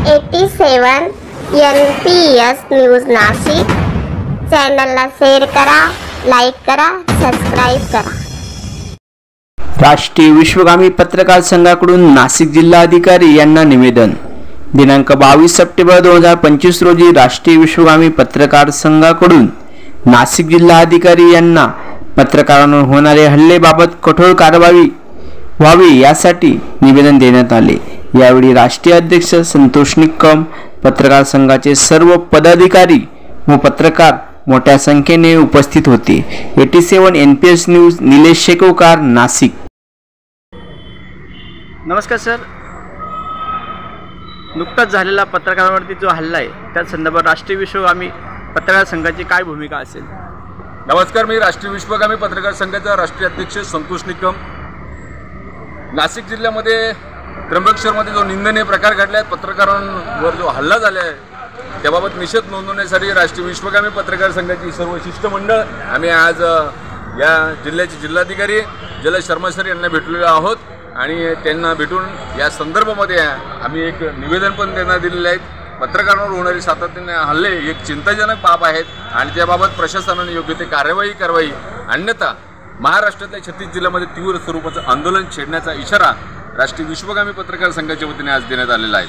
87 NPS news Nashik चॅनलला share करा, like करा, सबस्क्राईब करा। राष्ट्रीय विश्वगामी पत्रकार संघाकडून नाशिक जिल्हाधिकारी यांना निवेदन। दिनांक 22 सप्टेंबर 2025 रोजी राष्ट्रीय विश्वगामी पत्रकार संघाकडून नाशिक जिल्हाधिकारी यांना पत्रकारांवर होणारे हल्लेबाबत कठोर कारवाई व्हावी यासाठी निवेदन देण्यात आले। यावेळी राष्ट्रीय अध्यक्ष संतोष निकम, पत्रकार संघाचे सर्व पदाधिकारी व पत्रकार मोठ्या संख्येने उपस्थित होते। 87 NPS न्यूज निलेश शेकवकार, नाशिक। नमस्कार सर, नुकताच झालेला पत्रकारांवरती जो हल्ला आहे त्या संदर्भात राष्ट्रीय विश्वगामी पत्रकार संघाची काय भूमिका असेल? नमस्कार, मी राष्ट्रीय विश्वगामी पत्रकार संघाचा राष्ट्रीय अध्यक्ष संतोष निकम। नाशिक जिल्ह्यामध्ये त्र्यंबकेश्वरमध्ये जो निंदनीय प्रकार घडला आहे, पत्रकारांवर जो हल्ला झाला आहे त्याबाबत निषेध नोंदवण्यासाठी राष्ट्रीय विश्वगामी पत्रकार संघाची सर्व शिष्टमंडळ आम्ही आज या जिल्ह्याचे जिल्हाधिकारी जलज शर्मा सर यांना भेटलेलो आहोत आणि त्यांना भेटून या संदर्भामध्ये आम्ही एक निवेदन पण त्यांना दिलेले आहेत। पत्रकारांवर होणारी सातत्याने हल्ले एक चिंताजनक बाब आहेत आणि त्याबाबत प्रशासनाने योग्य ते कारवाई करावी, अन्यथा महाराष्ट्रातल्या 36 जिल्ह्यामध्ये तीव्र स्वरूपाचं आंदोलन छेडण्याचा इशारा राष्ट्रीय विश्वगामी पत्रकार संघाच्या वतीने आज देण्यात आलेला आहे।